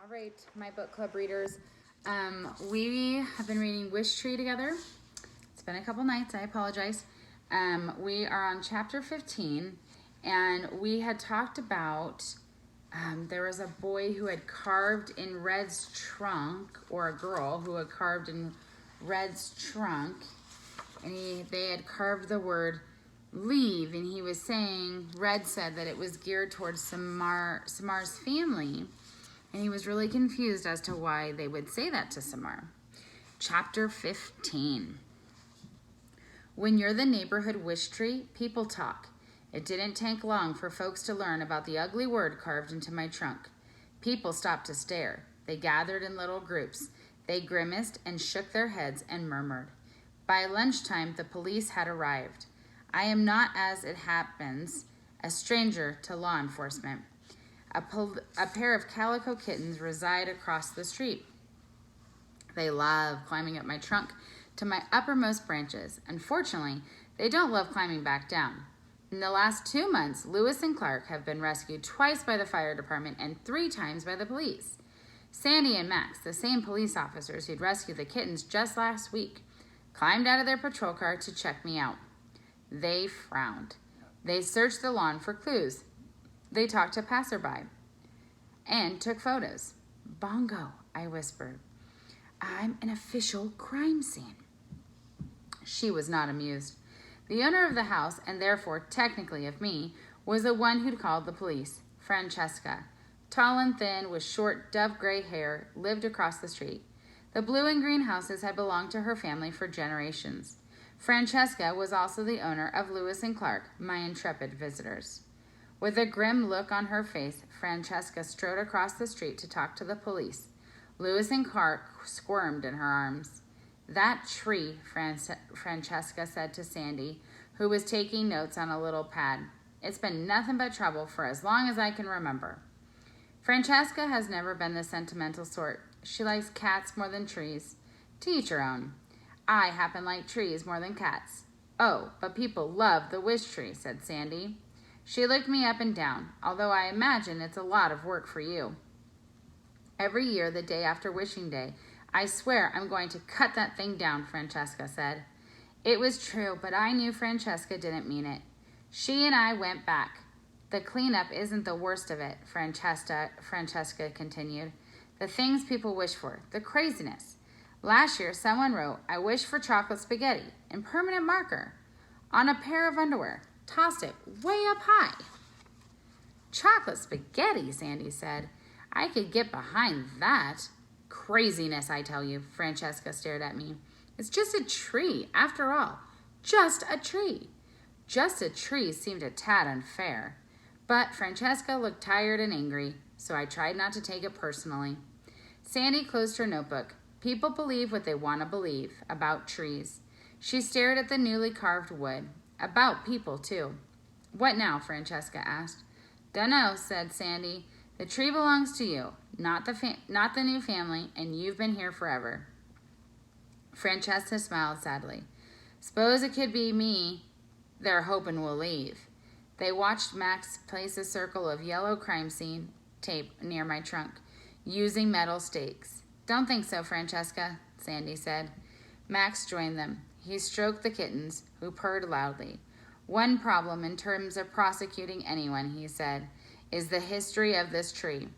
All right, my book club readers. We have been reading Wishtree together. It's been a couple nights, I apologize. We are on chapter 15, and we had talked about there was a boy who had carved in Red's trunk, or a girl who had carved in Red's trunk, and they had carved the word leave, and he was saying, Red said that it was geared towards Samar's family. And he was really confused as to why they would say that to Samar. Chapter 15. When you're the neighborhood Wishtree, people talk. It didn't take long for folks to learn about the ugly word carved into my trunk. People stopped to stare. They gathered in little groups. They grimaced and shook their heads and murmured. By lunchtime, the police had arrived. I am not, as it happens, a stranger to law enforcement. A pair of calico kittens reside across the street. They love climbing up my trunk to my uppermost branches. Unfortunately, they don't love climbing back down. In the last 2 months, Lewis and Clark have been rescued twice by the fire department and 3 times by the police. Sandy and Max, the same police officers who'd rescued the kittens just last week, climbed out of their patrol car to check me out. They frowned. They searched the lawn for clues. They talked to passerby and took photos. Bongo, I whispered. I'm an official crime scene. She was not amused. The owner of the house, and therefore technically of me, was the one who'd called the police, Francesca. Tall and thin, with short, dove-gray hair, lived across the street. The blue and green houses had belonged to her family for generations. Francesca was also the owner of Lewis and Clark, my intrepid visitors. With a grim look on her face, Francesca strode across the street to talk to the police. Lewis and Clark squirmed in her arms. That tree, Francesca said to Sandy, who was taking notes on a little pad. It's been nothing but trouble for as long as I can remember. Francesca has never been the sentimental sort. She likes cats more than trees. To each her own. I happen like trees more than cats. Oh, but people love the Wishtree, said Sandy. She looked me up and down, although I imagine it's a lot of work for you. Every year, the day after Wishing Day, I swear I'm going to cut that thing down, Francesca said. It was true, but I knew Francesca didn't mean it. She and I went back. The cleanup isn't the worst of it, Francesca continued. The things people wish for, the craziness. Last year, someone wrote, I wish for chocolate spaghetti in permanent marker on a pair of underwear. Tossed it way up high. Chocolate spaghetti, Sandy said. I could get behind that. Craziness, I tell you, Francesca stared at me. It's just a tree, after all. Just a tree. Just a tree seemed a tad unfair. But Francesca looked tired and angry, so I tried not to take it personally. Sandy closed her notebook. People believe what they want to believe about trees. She stared at the newly carved wood. About people, too. What now? Francesca asked. Dunno, said Sandy. The tree belongs to you, not the new family, and you've been here forever. Francesca smiled sadly. Suppose it could be me they're hoping will leave. They watched Max place a circle of yellow crime scene tape near my trunk, using metal stakes. Don't think so, Francesca, Sandy said. Max joined them. He stroked the kittens, who purred loudly. One problem in terms of prosecuting anyone, he said, is the history of this tree.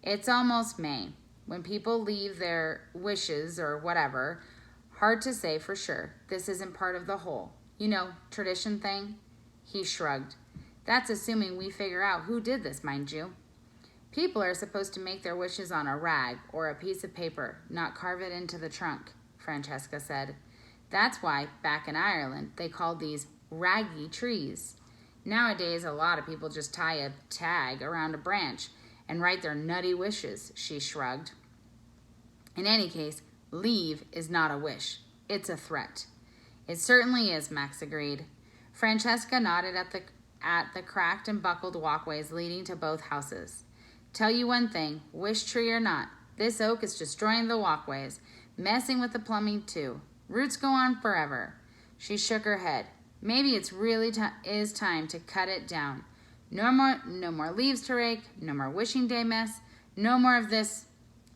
It's almost May. When people leave their wishes or whatever, hard to say for sure. This isn't part of the whole, tradition thing. He shrugged. That's assuming we figure out who did this, mind you. People are supposed to make their wishes on a rag or a piece of paper, not carve it into the trunk, Francesca said. That's why, back in Ireland, they called these raggy trees. Nowadays, a lot of people just tie a tag around a branch and write their nutty wishes, she shrugged. In any case, leave is not a wish. It's a threat. It certainly is, Max agreed. Francesca nodded at the cracked and buckled walkways leading to both houses. Tell you one thing, Wishtree or not, this oak is destroying the walkways, messing with the plumbing too. Roots go on forever. She shook her head. Maybe it's really is time to cut it down. No more leaves to rake, no more Wishing Day mess, no more of this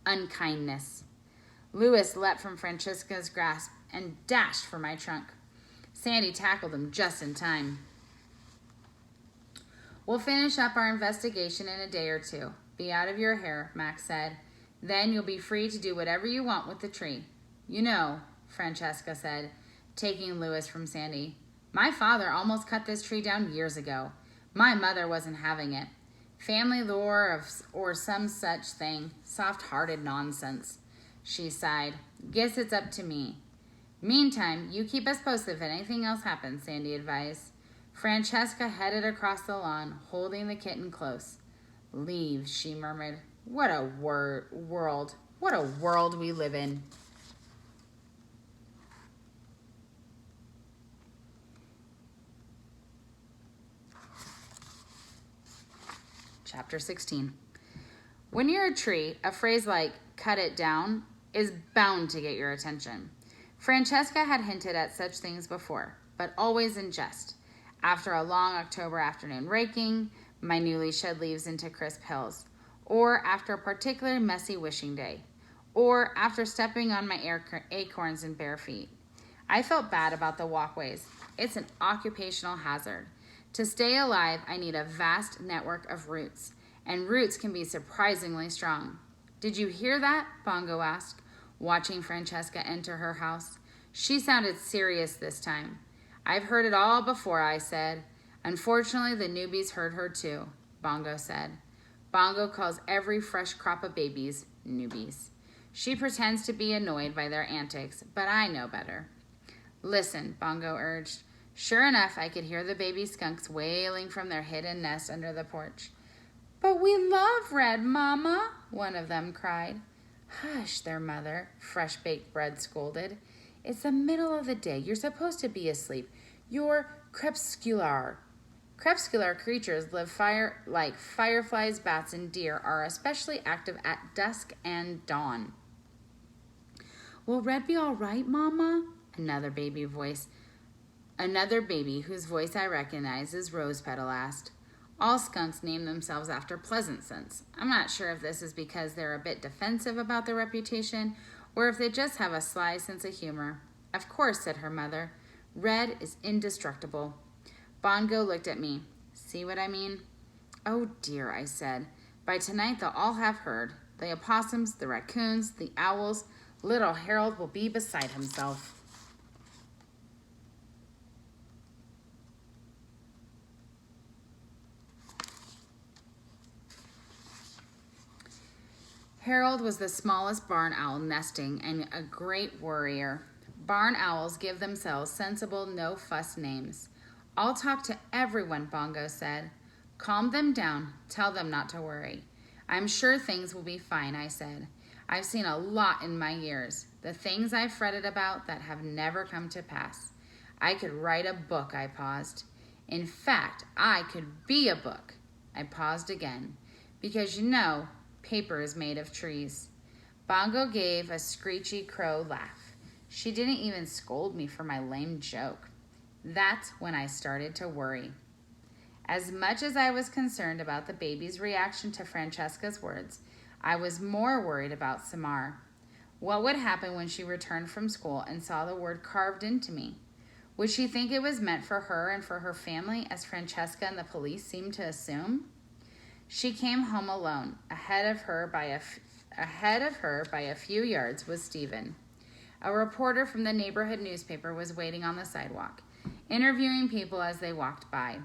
unkindness. Louis leapt from Francesca's grasp and dashed for my trunk. Sandy tackled him just in time. We'll finish up our investigation in a day or two. Be out of your hair, Max said. Then you'll be free to do whatever you want with the tree. You know, Francesca said, taking Louis from Sandy. My father almost cut this tree down years ago. My mother wasn't having it. Family lore or some such thing. Soft-hearted nonsense. She sighed. Guess it's up to me. Meantime, you keep us posted if anything else happens, Sandy advised. Francesca headed across the lawn, holding the kitten close. Leave, she murmured. What a world. What a world we live in. Chapter 16. When you're a tree, a phrase like cut it down is bound to get your attention. Francesca had hinted at such things before, but always in jest. After a long October afternoon raking my newly shed leaves into crisp hills, or after a particularly messy wishing day, or after stepping on my acorns in bare feet. I felt bad about the walkways. It's an occupational hazard. To stay alive, I need a vast network of roots, and roots can be surprisingly strong. Did you hear that? Bongo asked, watching Francesca enter her house. She sounded serious this time. I've heard it all before, I said. Unfortunately, the newbies heard her too, Bongo said. Bongo calls every fresh crop of babies newbies. She pretends to be annoyed by their antics, but I know better. Listen, Bongo urged. Sure enough, I could hear the baby skunks wailing from their hidden nest under the porch. But we love Red, Mama, one of them cried. Hush, their mother, Fresh-Baked Bread scolded. It's the middle of the day. You're supposed to be asleep. You're crepuscular. Crepuscular creatures live like fireflies, bats, and deer are especially active at dusk and dawn. Will Red be all right, Mama? Another baby whose voice I recognize as Rose Petal asked. All skunks name themselves after pleasant scents. I'm not sure if this is because they're a bit defensive about their reputation or if they just have a sly sense of humor. Of course, said her mother. Red is indestructible. Bongo looked at me. See what I mean? Oh dear, I said. By tonight they'll all have heard. The opossums, the raccoons, the owls. Little Harold will be beside himself. Harold was the smallest barn owl nesting and a great worrier. Barn owls give themselves sensible, no-fuss names. I'll talk to everyone, Bongo said. Calm them down. Tell them not to worry. I'm sure things will be fine, I said. I've seen a lot in my years, the things I've fretted about that have never come to pass. I could write a book, I paused. In fact, I could be a book. I paused again, because you know, paper is made of trees. Bongo gave a screechy crow laugh. She didn't even scold me for my lame joke. That's when I started to worry. As much as I was concerned about the baby's reaction to Francesca's words, I was more worried about Samar. What would happen when she returned from school and saw the word carved into me? Would she think it was meant for her and for her family, as Francesca and the police seemed to assume? She came home alone. Ahead of her by a few yards was Stephen. A reporter from the neighborhood newspaper was waiting on the sidewalk, interviewing people as they walked by.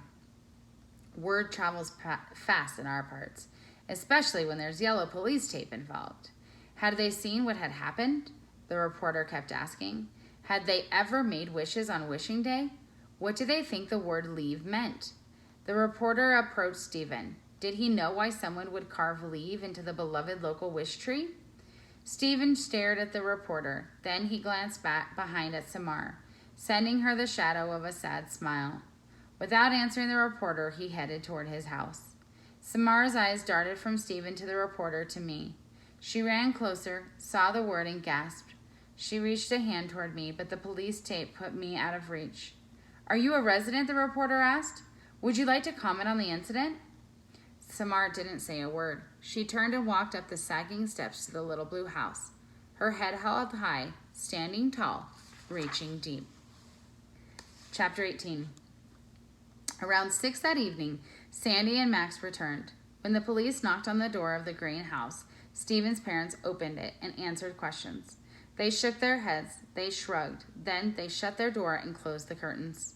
Word travels fast in our parts, especially when there's yellow police tape involved. Had they seen what had happened? The reporter kept asking. Had they ever made wishes on wishing day? What did they think the word leave meant? The reporter approached Stephen. Did he know why someone would carve leave into the beloved local wish tree? Stephen stared at the reporter. Then he glanced back behind at Samar, sending her the shadow of a sad smile. Without answering the reporter, he headed toward his house. Samar's eyes darted from Stephen to the reporter to me. She ran closer, saw the word, and gasped. She reached a hand toward me, but the police tape put me out of reach. Are you a resident? The reporter asked. Would you like to comment on the incident? Samar didn't say a word. She turned and walked up the sagging steps to the little blue house, her head held high, standing tall, reaching deep. Chapter 18. Around 6 that evening, Sandy and Max returned. When the police knocked on the door of the green house, Stephen's parents opened it and answered questions. They shook their heads, they shrugged, then they shut their door and closed the curtains.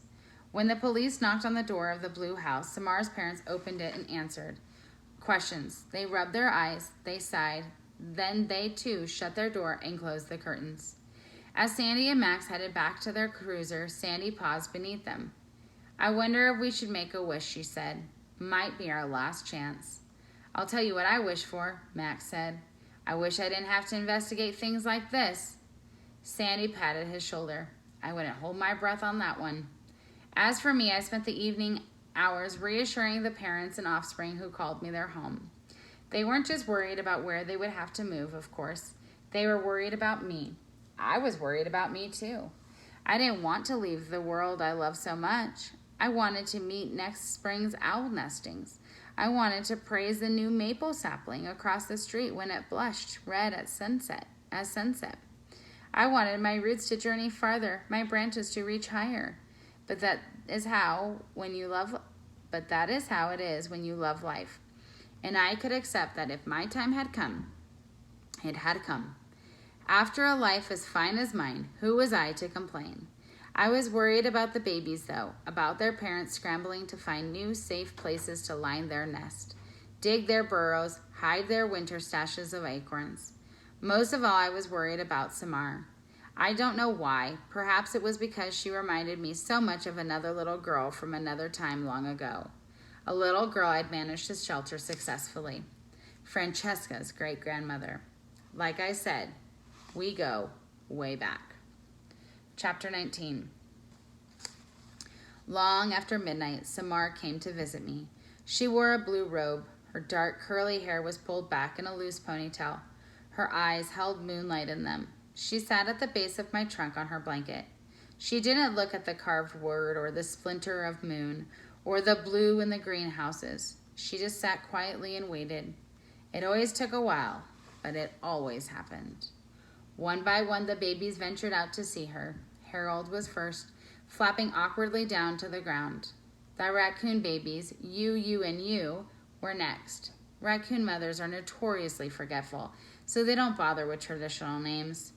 When the police knocked on the door of the blue house, Samar's parents opened it and answered questions. They rubbed their eyes, they sighed, then they too shut their door and closed the curtains. As Sandy and Max headed back to their cruiser, Sandy paused beneath them. "I wonder if we should make a wish," she said. "Might be our last chance." "I'll tell you what I wish for," Max said. "I wish I didn't have to investigate things like this." Sandy patted his shoulder. "I wouldn't hold my breath on that one." As for me, I spent the evening hours reassuring the parents and offspring who called me their home. They weren't just worried about where they would have to move, of course. They were worried about me. I was worried about me, too. I didn't want to leave the world I love so much. I wanted to meet next spring's owl nestings. I wanted to praise the new maple sapling across the street when it blushed red at sunset. I wanted my roots to journey farther, my branches to reach higher. But that is how it is when you love life. And I could accept that if my time had come, it had come. After a life as fine as mine, who was I to complain? I was worried about the babies, though, about their parents scrambling to find new, safe places to line their nest, dig their burrows, hide their winter stashes of acorns. Most of all, I was worried about Samar. I don't know why. Perhaps it was because she reminded me so much of another little girl from another time long ago. A little girl I'd managed to shelter successfully. Francesca's great-grandmother. Like I said, we go way back. Chapter 19. Long after midnight, Samar came to visit me. She wore a blue robe. Her dark, curly hair was pulled back in a loose ponytail. Her eyes held moonlight in them. She sat at the base of my trunk on her blanket. She didn't look at the carved word or the splinter of moon or the blue and the green houses. She just sat quietly and waited. It always took a while, but it always happened. One by one, the babies ventured out to see her. Harold was first, flapping awkwardly down to the ground. The raccoon babies, you, and you, were next. Raccoon mothers are notoriously forgetful, so they don't bother with traditional names.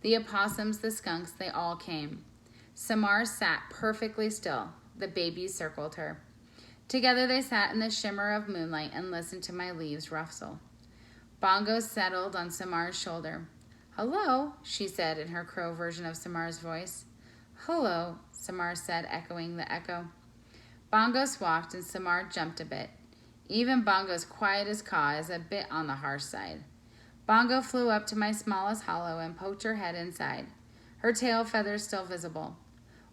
The opossums, the skunks, they all came. Samar sat perfectly still. The babies circled her. Together they sat in the shimmer of moonlight and listened to my leaves rustle. Bongo settled on Samar's shoulder. "Hello," she said in her crow version of Samar's voice. "Hello," Samar said, echoing the echo. Bongo squawked and Samar jumped a bit. Even Bongo's quietest caw is a bit on the harsh side. Bongo flew up to my smallest hollow and poked her head inside, her tail feathers still visible.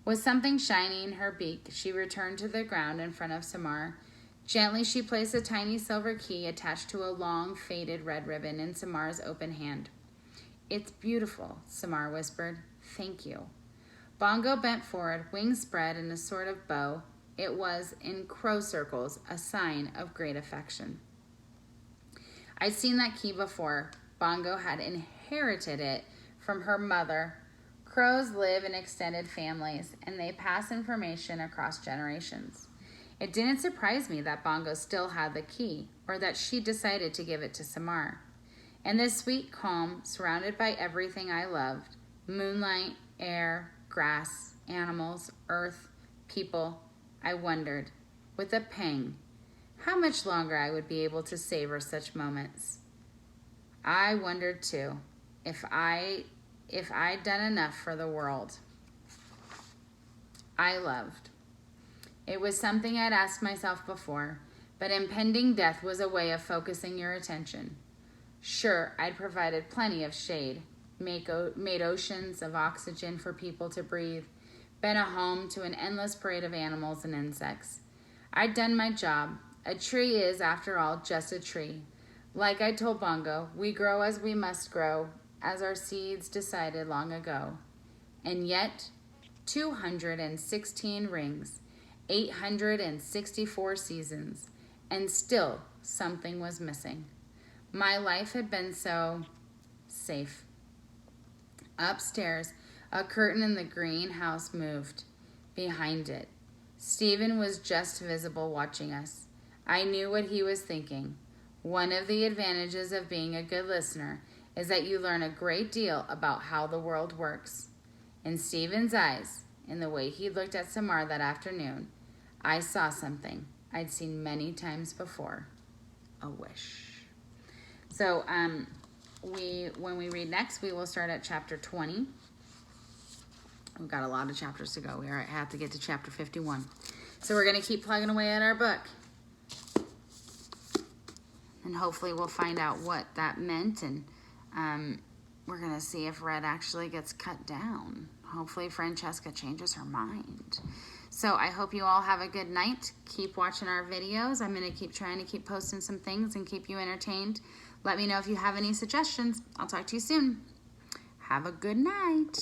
With something shiny in her beak, she returned to the ground in front of Samar. Gently, she placed a tiny silver key attached to a long, faded red ribbon in Samar's open hand. "It's beautiful," Samar whispered. "Thank you." Bongo bent forward, wings spread in a sort of bow. It was, in crow circles, a sign of great affection. I'd seen that key before. Bongo had inherited it from her mother. Crows live in extended families, and they pass information across generations. It didn't surprise me that Bongo still had the key, or that she decided to give it to Samar. In this sweet calm, surrounded by everything I loved, moonlight, air, grass, animals, earth, people, I wondered, with a pang, how much longer I would be able to savor such moments. I wondered, too, if I'd done enough for the world I loved. It was something I'd asked myself before, but impending death was a way of focusing your attention. Sure, I'd provided plenty of shade, made oceans of oxygen for people to breathe, been a home to an endless parade of animals and insects. I'd done my job. A tree is, after all, just a tree. Like I told Bongo, we grow as we must grow, as our seeds decided long ago. And yet, 216 rings, 864 seasons, and still something was missing. My life had been so safe. Upstairs, a curtain in the greenhouse moved. Behind it, Stephen was just visible watching us. I knew what he was thinking. One of the advantages of being a good listener is that you learn a great deal about how the world works. In Stephen's eyes, in the way he looked at Samar that afternoon, I saw something I'd seen many times before. A wish. So when we read next, we will start at chapter 20. We've got a lot of chapters to go. We have to get to chapter 51. So we're going to keep plugging away at our book. And hopefully we'll find out what that meant. And we're going to see if Red actually gets cut down. Hopefully Francesca changes her mind. So I hope you all have a good night. Keep watching our videos. I'm going to keep trying to keep posting some things and keep you entertained. Let me know if you have any suggestions. I'll talk to you soon. Have a good night.